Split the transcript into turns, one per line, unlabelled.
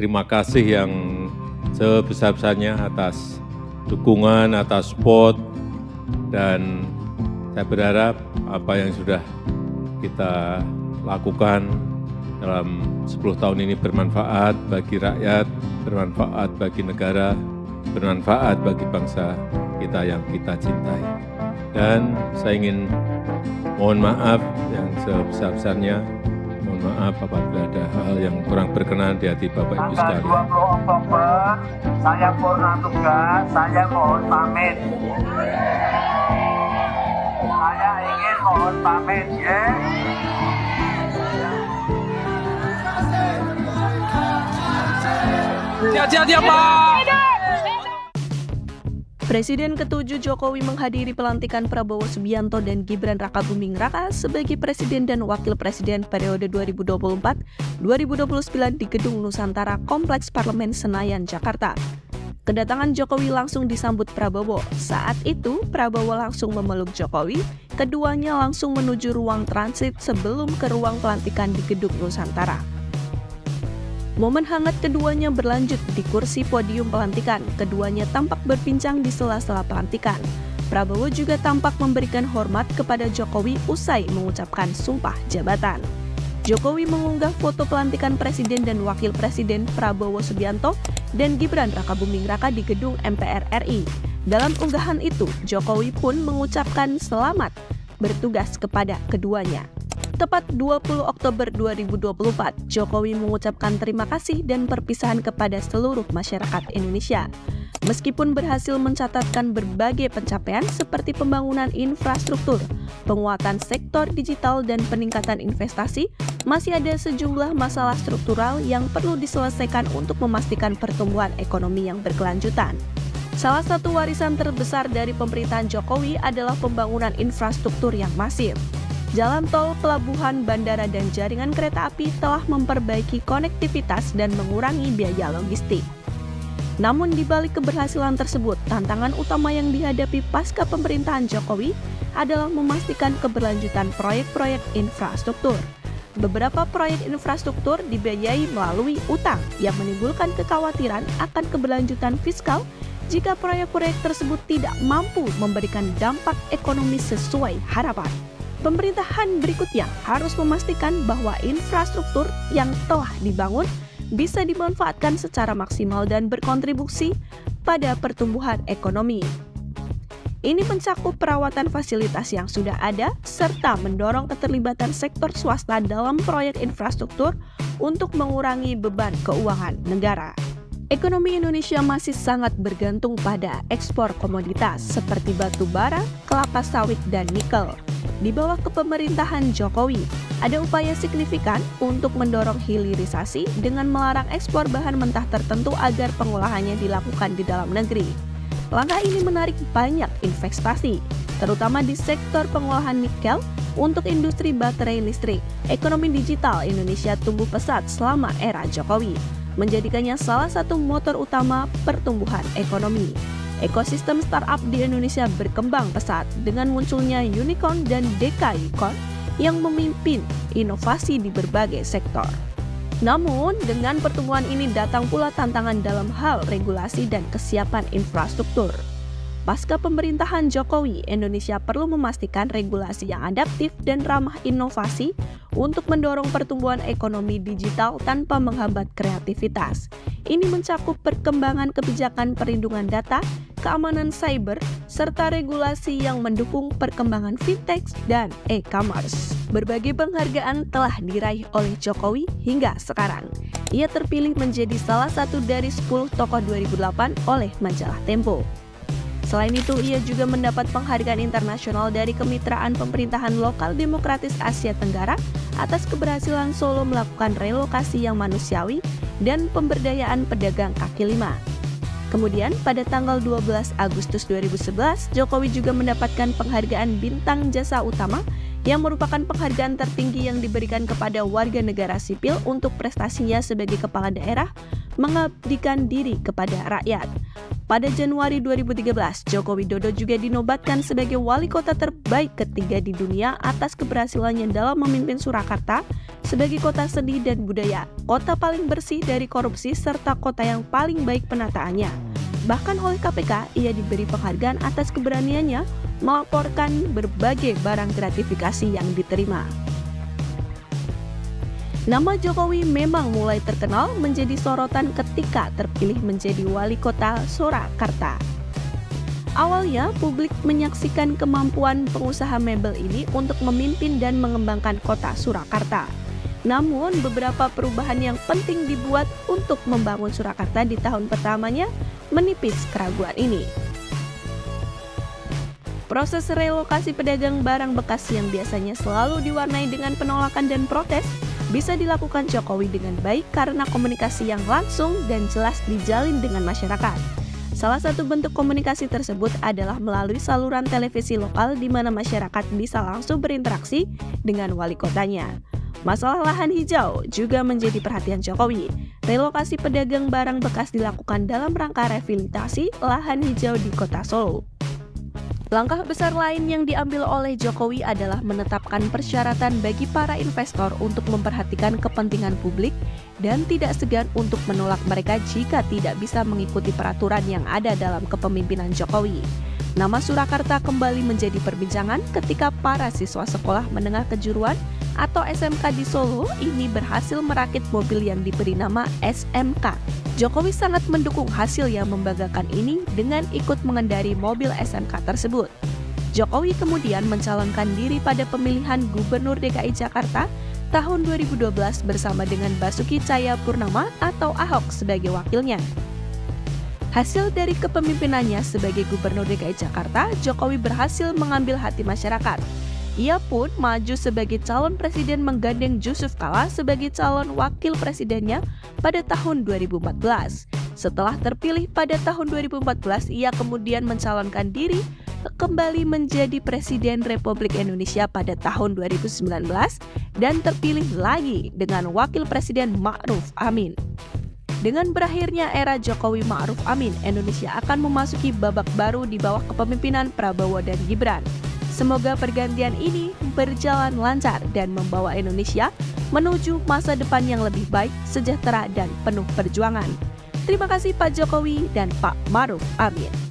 terima kasih yang sebesar-besarnya atas dukungan, atas support, dan saya berharap apa yang sudah kita lakukan dalam 10 tahun ini bermanfaat bagi rakyat, bermanfaat bagi negara, bermanfaat bagi bangsa kita yang kita cintai. Dan saya ingin mohon maaf yang sebesar-besarnya, mohon maaf apabila ada hal yang kurang berkenan di hati Bapak Ibu sekalian.
Tanggal 20 Oktober, saya purna tugas, saya mohon pamit. Saya ingin mohon pamit, ya.
Siap, Pak.
Presiden ke-7 Jokowi menghadiri pelantikan Prabowo Subianto dan Gibran Rakabuming Raka sebagai Presiden dan Wakil Presiden periode 2024-2029 di Gedung Nusantara Kompleks Parlemen Senayan, Jakarta. Kedatangan Jokowi langsung disambut Prabowo. Saat itu, Prabowo langsung memeluk Jokowi. Keduanya langsung menuju ruang transit sebelum ke ruang pelantikan di Gedung Nusantara. Momen hangat keduanya berlanjut di kursi podium pelantikan. Keduanya tampak berbincang di sela-sela pelantikan. Prabowo juga tampak memberikan hormat kepada Jokowi usai mengucapkan sumpah jabatan. Jokowi mengunggah foto pelantikan Presiden dan Wakil Presiden Prabowo Subianto dan Gibran Rakabuming Raka di gedung MPR RI. Dalam unggahan itu, Jokowi pun mengucapkan selamat bertugas kepada keduanya. Tepat 20 Oktober 2024, Jokowi mengucapkan terima kasih dan perpisahan kepada seluruh masyarakat Indonesia. Meskipun berhasil mencatatkan berbagai pencapaian seperti pembangunan infrastruktur, penguatan sektor digital, dan peningkatan investasi, masih ada sejumlah masalah struktural yang perlu diselesaikan untuk memastikan pertumbuhan ekonomi yang berkelanjutan. Salah satu warisan terbesar dari pemerintahan Jokowi adalah pembangunan infrastruktur yang masif. Jalan tol, pelabuhan, bandara, dan jaringan kereta api telah memperbaiki konektivitas dan mengurangi biaya logistik. Namun di balik keberhasilan tersebut, tantangan utama yang dihadapi pasca pemerintahan Jokowi adalah memastikan keberlanjutan proyek-proyek infrastruktur. Beberapa proyek infrastruktur dibiayai melalui utang yang menimbulkan kekhawatiran akan keberlanjutan fiskal jika proyek-proyek tersebut tidak mampu memberikan dampak ekonomi sesuai harapan. Pemerintahan berikutnya harus memastikan bahwa infrastruktur yang telah dibangun bisa dimanfaatkan secara maksimal dan berkontribusi pada pertumbuhan ekonomi. Ini mencakup perawatan fasilitas yang sudah ada, serta mendorong keterlibatan sektor swasta dalam proyek infrastruktur untuk mengurangi beban keuangan negara. Ekonomi Indonesia masih sangat bergantung pada ekspor komoditas seperti batu bara, kelapa sawit, dan nikel. Di bawah kepemerintahan Jokowi, ada upaya signifikan untuk mendorong hilirisasi dengan melarang ekspor bahan mentah tertentu agar pengolahannya dilakukan di dalam negeri. Langkah ini menarik banyak investasi, terutama di sektor pengolahan nikel untuk industri baterai listrik. Ekonomi digital Indonesia tumbuh pesat selama era Jokowi, menjadikannya salah satu motor utama pertumbuhan ekonomi. Ekosistem startup di Indonesia berkembang pesat dengan munculnya unicorn dan dekakorn yang memimpin inovasi di berbagai sektor. Namun, dengan pertumbuhan ini datang pula tantangan dalam hal regulasi dan kesiapan infrastruktur. Pasca pemerintahan Jokowi, Indonesia perlu memastikan regulasi yang adaptif dan ramah inovasi untuk mendorong pertumbuhan ekonomi digital tanpa menghambat kreativitas. Ini mencakup perkembangan kebijakan perlindungan data, keamanan cyber, serta regulasi yang mendukung perkembangan fintech dan e-commerce. Berbagai penghargaan telah diraih oleh Jokowi hingga sekarang. Ia terpilih menjadi salah satu dari 10 tokoh 2008 oleh majalah Tempo. Selain itu, ia juga mendapat penghargaan internasional dari Kemitraan Pemerintahan Lokal Demokratis Asia Tenggara atas keberhasilan Solo melakukan relokasi yang manusiawi dan pemberdayaan pedagang kaki lima. Kemudian, pada tanggal 12 Agustus 2011, Jokowi juga mendapatkan penghargaan Bintang Jasa Utama yang merupakan penghargaan tertinggi yang diberikan kepada warga negara sipil untuk prestasinya sebagai kepala daerah mengabdikan diri kepada rakyat. Pada Januari 2013, Joko Widodo juga dinobatkan sebagai wali kota terbaik ketiga di dunia atas keberhasilannya dalam memimpin Surakarta sebagai kota seni dan budaya, kota paling bersih dari korupsi, serta kota yang paling baik penataannya. Bahkan oleh KPK, ia diberi penghargaan atas keberaniannya melaporkan berbagai barang gratifikasi yang diterima. Nama Jokowi memang mulai terkenal menjadi sorotan ketika terpilih menjadi wali kota Surakarta. Awalnya, publik menyaksikan kemampuan pengusaha mebel ini untuk memimpin dan mengembangkan kota Surakarta. Namun, beberapa perubahan yang penting dibuat untuk membangun Surakarta di tahun pertamanya menipis keraguan ini. Proses relokasi pedagang barang bekas yang biasanya selalu diwarnai dengan penolakan dan protes bisa dilakukan Jokowi dengan baik karena komunikasi yang langsung dan jelas dijalin dengan masyarakat. Salah satu bentuk komunikasi tersebut adalah melalui saluran televisi lokal di mana masyarakat bisa langsung berinteraksi dengan wali kotanya. Masalah lahan hijau juga menjadi perhatian Jokowi. Relokasi pedagang barang bekas dilakukan dalam rangka rehabilitasi lahan hijau di kota Solo. Langkah besar lain yang diambil oleh Jokowi adalah menetapkan persyaratan bagi para investor untuk memperhatikan kepentingan publik dan tidak segan untuk menolak mereka jika tidak bisa mengikuti peraturan yang ada dalam kepemimpinan Jokowi. Nama Surakarta kembali menjadi perbincangan ketika para siswa sekolah menengah kejuruan atau SMK di Solo ini berhasil merakit mobil yang diberi nama SMK. Jokowi sangat mendukung hasil yang membanggakan ini dengan ikut mengendari mobil SMK tersebut. Jokowi kemudian mencalonkan diri pada pemilihan Gubernur DKI Jakarta tahun 2012 bersama dengan Basuki Cahayapurnama atau Ahok sebagai wakilnya. Hasil dari kepemimpinannya sebagai Gubernur DKI Jakarta, Jokowi berhasil mengambil hati masyarakat. Ia pun maju sebagai calon presiden menggandeng Yusuf Kala sebagai calon wakil presidennya pada tahun 2014. Setelah terpilih pada tahun 2014, ia kemudian mencalonkan diri kembali menjadi Presiden Republik Indonesia pada tahun 2019 dan terpilih lagi dengan Wakil Presiden Ma'ruf Amin. Dengan berakhirnya era Jokowi Ma'ruf Amin, Indonesia akan memasuki babak baru di bawah kepemimpinan Prabowo dan Gibran. Semoga pergantian ini berjalan lancar dan membawa Indonesia menuju masa depan yang lebih baik, sejahtera, dan penuh perjuangan. Terima kasih Pak Jokowi dan Pak Ma'ruf Amin.